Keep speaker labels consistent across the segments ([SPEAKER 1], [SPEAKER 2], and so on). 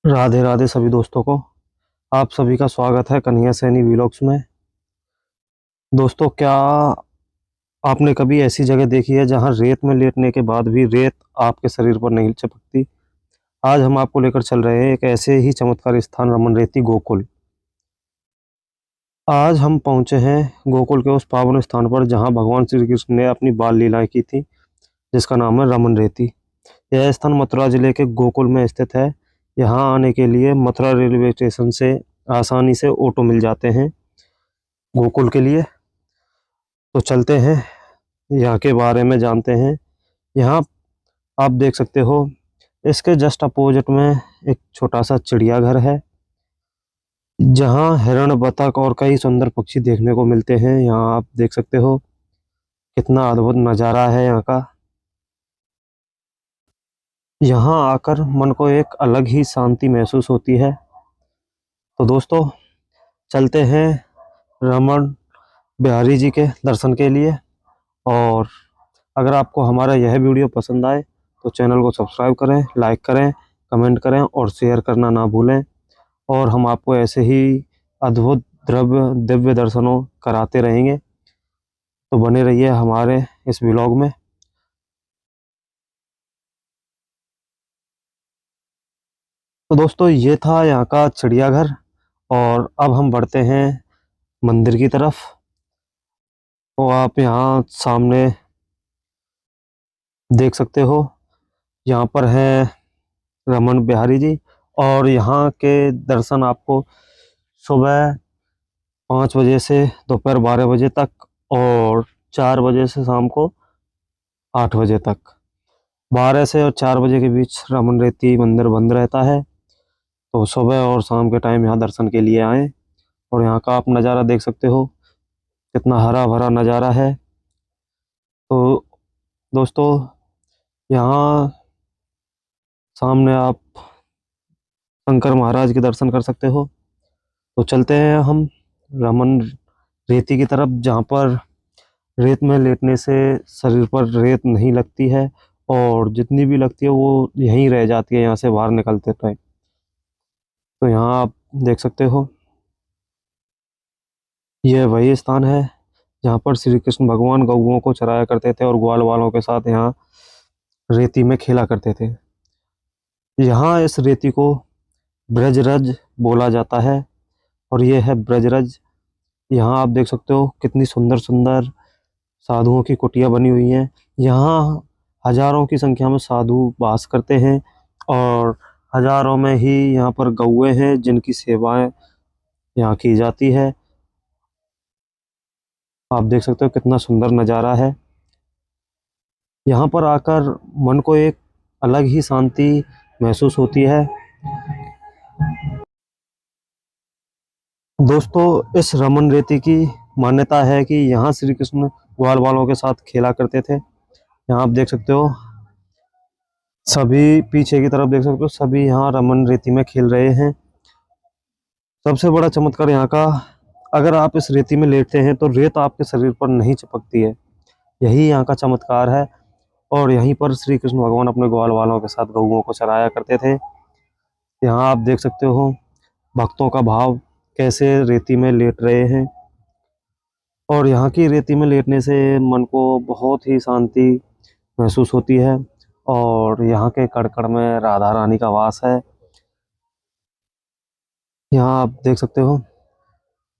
[SPEAKER 1] राधे राधे सभी दोस्तों को। आप सभी का स्वागत है कन्हैया सैनी व्लॉग्स में। दोस्तों, क्या आपने कभी ऐसी जगह देखी है जहां रेत में लेटने के बाद भी रेत आपके शरीर पर नहीं चिपकती? आज हम आपको लेकर चल रहे हैं एक ऐसे ही चमत्कारी स्थान, रमन रेती गोकुल। आज हम पहुंचे हैं गोकुल के उस पावन स्थान पर जहां भगवान श्री कृष्ण ने अपनी बाल लीलाएं की थी, जिसका नाम है रमन रेती। यह स्थान मथुरा जिले के गोकुल में स्थित है। यहाँ आने के लिए मथुरा रेलवे स्टेशन से आसानी से ऑटो मिल जाते हैं गोकुल के लिए। तो चलते हैं, यहाँ के बारे में जानते हैं। यहाँ आप देख सकते हो, इसके जस्ट अपोजिट में एक छोटा सा चिड़ियाघर है जहाँ हिरण, बतख और कई सुंदर पक्षी देखने को मिलते हैं। यहाँ आप देख सकते हो कितना अद्भुत नज़ारा है यहाँ का। यहाँ आकर मन को एक अलग ही शांति महसूस होती है। तो दोस्तों, चलते हैं रमन बिहारी जी के दर्शन के लिए। और अगर आपको हमारा यह वीडियो पसंद आए तो चैनल को सब्सक्राइब करें, लाइक करें, कमेंट करें और शेयर करना ना भूलें। और हम आपको ऐसे ही अद्भुत दिव्य दर्शनों कराते रहेंगे। तो बने रहिए हमारे इस व्लॉग में। तो दोस्तों, ये था यहाँ का चिड़ियाघर और अब हम बढ़ते हैं मंदिर की तरफ। तो आप यहाँ सामने देख सकते हो, यहाँ पर है रमन बिहारी जी। और यहाँ के दर्शन आपको सुबह 5 बजे से दोपहर 12 बजे तक और 4 बजे से शाम को 8 बजे तक, 12 से और 4 बजे के बीच रमन रेती मंदिर बंद रहता है। तो सुबह और शाम के टाइम यहाँ दर्शन के लिए आएँ। और यहाँ का आप नज़ारा देख सकते हो, कितना हरा भरा नज़ारा है। तो दोस्तों, यहाँ सामने आप शंकर महाराज के दर्शन कर सकते हो। तो चलते हैं हम रमन रेती की तरफ, जहाँ पर रेत में लेटने से शरीर पर रेत नहीं लगती है और जितनी भी लगती है वो यहीं रह जाती है यहाँ से बाहर निकलते टाइम। तो यहाँ आप देख सकते हो, यह वही स्थान है जहाँ पर श्री कृष्ण भगवान गौओं को चराया करते थे और ग्वाल वालों के साथ यहाँ रेती में खेला करते थे। यहाँ इस रेती को ब्रजरज बोला जाता है और ये है ब्रजरज। यहाँ आप देख सकते हो कितनी सुंदर सुंदर साधुओं की कुटिया बनी हुई हैं। यहाँ हजारों की संख्या में साधु वास करते हैं और हजारों में ही यहाँ पर गौएं हैं जिनकी सेवाएं यहाँ की जाती है। आप देख सकते हो कितना सुंदर नज़ारा है। यहाँ पर आकर मन को एक अलग ही शांति महसूस होती है। दोस्तों, इस रमन रेती की मान्यता है कि यहाँ श्री कृष्ण ग्वाल वालों के साथ खेला करते थे। यहाँ आप देख सकते हो, सभी पीछे की तरफ देख सकते हो, सभी यहाँ रमन रेती में खेल रहे हैं। सबसे बड़ा चमत्कार यहाँ का, अगर आप इस रेती में लेटते हैं तो रेत आपके शरीर पर नहीं चिपकती है। यही यहाँ का चमत्कार है। और यहीं पर श्री कृष्ण भगवान अपने ग्वाल वालों के साथ गौओं को चराया करते थे। यहाँ आप देख सकते हो भक्तों का भाव कैसे रेती में लेट रहे हैं। और यहाँ की रेती में लेटने से मन को बहुत ही शांति महसूस होती है। और यहाँ के कड़कड़ में राधा रानी का वास है। यहाँ आप देख सकते हो,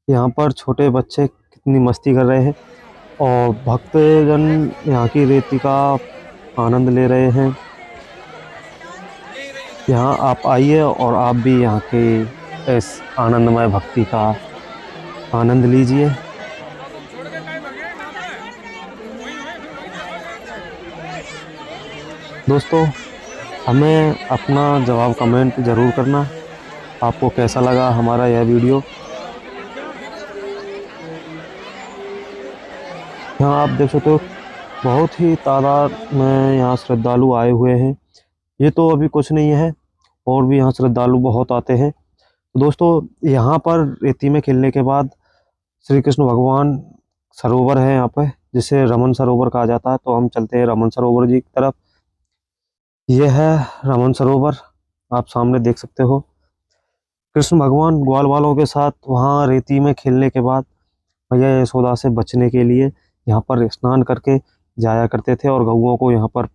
[SPEAKER 1] यहाँ पर छोटे बच्चे कितनी मस्ती कर रहे हैं और भक्तजन यहाँ की रेती का आनंद ले रहे हैं। यहाँ आप आइए और आप भी यहाँ के इस आनंदमय भक्ति का आनंद लीजिए। दोस्तों, हमें अपना जवाब कमेंट ज़रूर करना, आपको कैसा लगा हमारा यह वीडियो। यहाँ आप देख सकते हो बहुत ही तादाद में यहाँ श्रद्धालु आए हुए हैं। ये तो अभी कुछ नहीं है, और भी यहाँ श्रद्धालु बहुत आते हैं। तो दोस्तों, यहाँ पर रेती में खेलने के बाद श्री कृष्ण भगवान सरोवर है यहाँ पे, जिसे रमन सरोवर कहा जाता है। तो हम चलते हैं रमन सरोवर जी की तरफ। ये है रमन सरोवर, आप सामने देख सकते हो। कृष्ण भगवान ग्वाल वालों के साथ वहाँ रेती में खेलने के बाद मैया यशोदा से बचने के लिए यहाँ पर स्नान करके जाया करते थे और गऊओं को यहाँ पर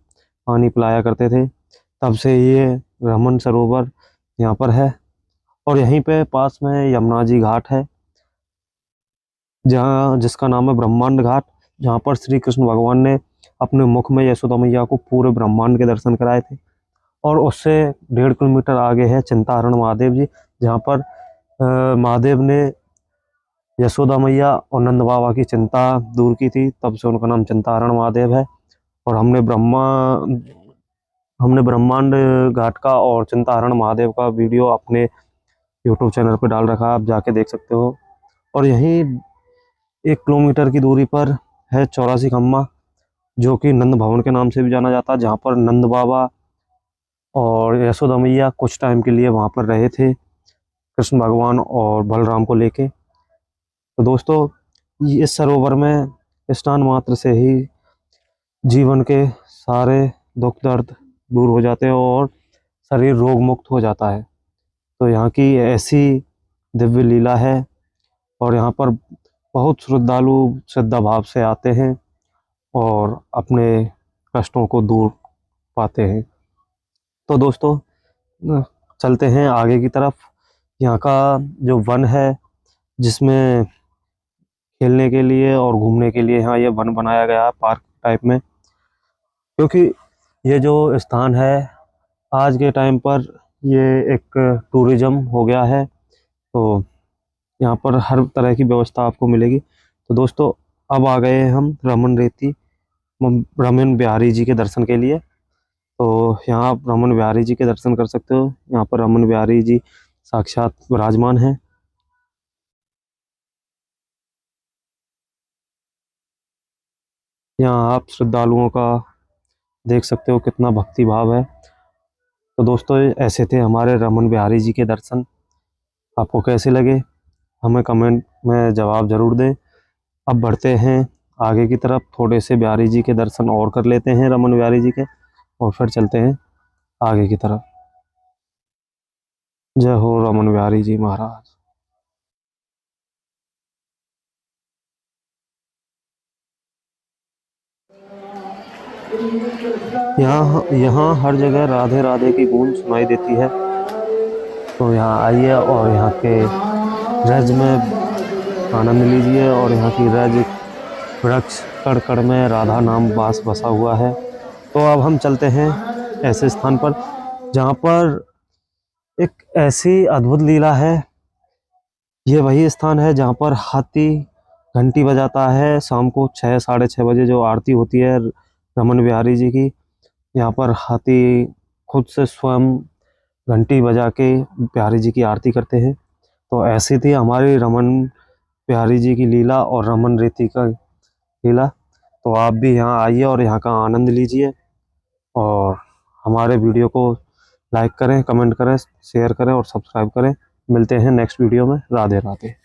[SPEAKER 1] पानी पिलाया करते थे। तब से ये रमन सरोवर यहाँ पर है। और यहीं पे पास में यमुना जी घाट है, जहाँ जिसका नाम है ब्रह्मांड घाट, जहाँ पर श्री कृष्ण भगवान ने अपने मुख में यशोदा मैया को पूरे ब्रह्मांड के दर्शन कराए थे। और उससे 1.5 किलोमीटर आगे है चिंताहरण महादेव जी, जहाँ पर महादेव ने यशोदा मैया और नंद बाबा की चिंता दूर की थी, तब से उनका नाम चिंताहरण महादेव है। और हमने ब्रह्मांड घाट का और चिंताहरण महादेव का वीडियो अपने यूट्यूब चैनल पर डाल रखा है, आप जाके देख सकते हो। और यहीं 1 किलोमीटर की दूरी पर है 84 खम्मा, जो कि नंद भवन के नाम से भी जाना जाता है, जहाँ पर नंद बाबा और यशोदा मैया कुछ टाइम के लिए वहाँ पर रहे थे, कृष्ण भगवान और बलराम को लेके। तो दोस्तों, इस सरोवर में स्नान मात्र से ही जीवन के सारे दुख दर्द दूर हो जाते हैं और शरीर रोग मुक्त हो जाता है। तो यहाँ की ऐसी दिव्य लीला है और यहाँ पर बहुत श्रद्धालु श्रद्धा भाव से आते हैं और अपने कष्टों को दूर पाते हैं। तो दोस्तों, चलते हैं आगे की तरफ। यहाँ का जो वन है, जिसमें खेलने के लिए और घूमने के लिए यहाँ ये वन बनाया गया है पार्क टाइप में, क्योंकि ये जो स्थान है आज के टाइम पर ये एक टूरिज्म हो गया है। तो यहाँ पर हर तरह की व्यवस्था आपको मिलेगी। तो दोस्तों, अब आ गए हैं हम रमन बिहारी जी के दर्शन के लिए। तो यहाँ आप रमन बिहारी जी के दर्शन कर सकते हो। यहाँ पर रमन बिहारी जी साक्षात विराजमान हैं। यहाँ आप श्रद्धालुओं का देख सकते हो कितना भक्ति भाव है। तो दोस्तों, ऐसे थे हमारे रमन बिहारी जी के दर्शन। आपको कैसे लगे हमें कमेंट में जवाब जरूर दें। अब बढ़ते हैं आगे की तरफ, थोड़े से बिहारी जी के दर्शन और कर लेते हैं रमन बिहारी जी के, और फिर चलते हैं आगे की तरफ। जय हो रमन बिहारी जी महाराज। यहाँ हर जगह राधे राधे की गूंज सुनाई देती है। तो यहाँ आइए और यहाँ के रज में आनंद लीजिए। और यहाँ की रज वृक्ष कड़ कड़ में राधा नाम वास बसा हुआ है। तो अब हम चलते हैं ऐसे स्थान पर जहाँ पर एक ऐसी अद्भुत लीला है। ये वही स्थान है जहाँ पर हाथी घंटी बजाता है शाम को 6 साढ़े 6 बजे, जो आरती होती है रमन बिहारी जी की। यहाँ पर हाथी खुद से स्वयं घंटी बजा के बिहारी जी की आरती करते हैं। तो ऐसी थी हमारी रमन बिहारी जी की लीला और रमन रेती का लीला। तो आप भी यहाँ आइए और यहाँ का आनंद लीजिए और हमारे वीडियो को लाइक करें, कमेंट करें, शेयर करें और सब्सक्राइब करें। मिलते हैं नेक्स्ट वीडियो में। राधे राधे।